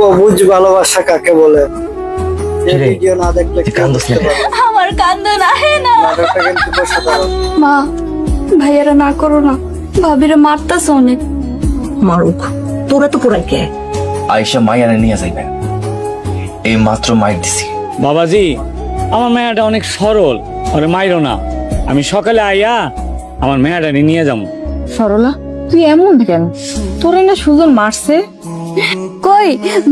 অবুঝ ভালোবাসা কাকে বলে? ভিডিও না দেখলে আমার কান্দন আহে না। মা ভাইয়ারা না করো না, ভাবিরে মারতাছে অনেক। মারুক, তোরা তো পোড়াই কে? আয়েশা মাইয়ারে নিয়ে যাইবে, এই মাত্র মাইর দিছি। বাবাজি আমার মেয়েটা অনেক সরল, ওরে মাইরো না। আমি সকালে আইয়া আমার মেয়েটা নিয়ে যাবো। সরলা তুই এমন কেন? তোরে না সুজন মারছে? কই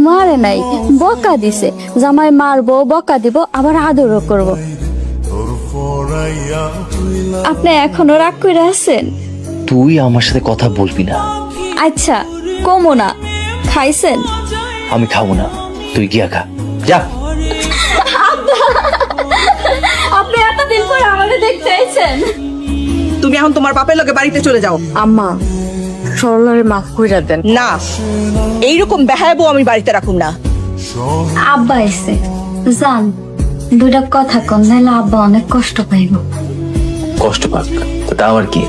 মারে নাই, বকা দিছে। জামাই মারবো, বকা দিব, আবার আদরও করব। আপনি এখনো রাগ করে আছেন? তুই আমার সাথে কথা বলবি না। আচ্ছা কমো না। খাইছেন? আমি খাবো না, তুই গিয়া খা যা। আপনি এতদিন পর আমাকে দেখতে আইছেন। তুমি এখন তোমার বাপের লগে বাড়িতে চলে যাও। আম্মা সরলারে মাফ কইরা দেন। না, এইরকম বেহায়াবো আমি বাড়িতে রাখুম না। আব্বা এসে জান, দুটা কথা কম, নাইলে আব্বা অনেক কষ্ট পাইব। কষ্ট পাক তো তা আমার কি?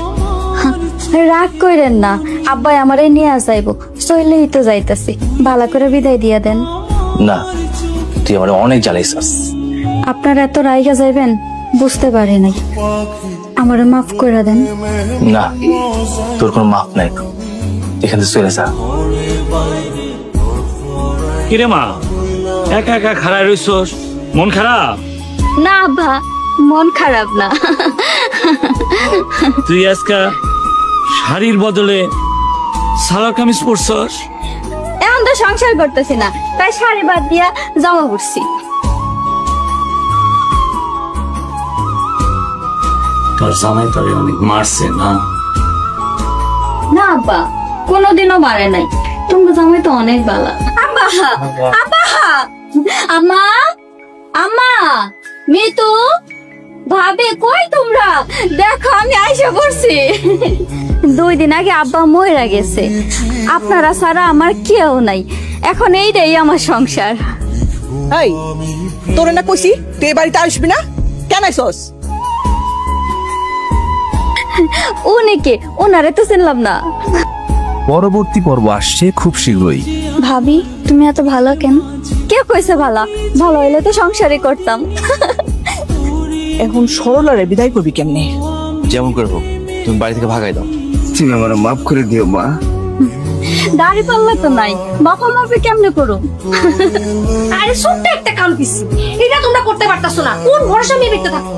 রাগ কইরেন না, আব্বাই আমারে নিয়ে যাইব। চইলেই তো যাইতাছি, ভালো করে বিদায় দিয়া দেন। না, তুই আমার অনেক জ্বালাইছাস। আপনারা এত রাইগা যাইবেন বুঝতে পারি নাই, আমারে মাফ করে দেন। না, তোর কোনো মাফ নাই, এখান থেকে চলে যা। কিরে মা, একা একা খারাপ রইছস? মন খারাপ? না আব্বা, মন খারাপ না। তুই আজকা শাড়ির বদলে সালোয়ার কামিজ পরছস? এখন তো সংসার করতেছি না, তাই শাড়ি বাদ দিয়া জামা পরছি। তোর জামাই তোরে অনেক মারছে না? না আব্বা, কোনোদিনও মারে নাই। তোমার জামাই তো অনেক ভালো। আব্বা, আব্বা, আম্মা, আম্মা, মিতু, ভাবে কই তোমরা? দেখো আমি আইসা পড়ছি। 2 দিন আগে আব্বা মইরা গেছে, আপনারা ছাড়া আমার কেউ নাই। এখন এইটাই আমার সংসার। এই তোরে না কইছি তুই বাড়িতে আসবি না, কেন আইছস? উনিকে, ওনারে তো চিনলাম না। পরবর্তী পর্ব আসছে খুব শীঘ্রই। ভাবি তুমি এত ভালো কেন? কে কইছে ভালো? ভালো হইলে তো সংসারই করতাম। এখন সরলারে বিদায় করবি কেমনে? যেমন করে হোক তুমি বাড়ি থেকে ভাগাই দাও। তুমি আমার মাফ করে দিও মা। দাড়ি পাল্লা তো নাই, বাপা মাপে কেমনে করো? আরে ছোট্ট একটা কাম দিছি, এটা তোমরা করতে পারতাছো না। কোন ভরসা নিয়ে বেঁচে থাকো?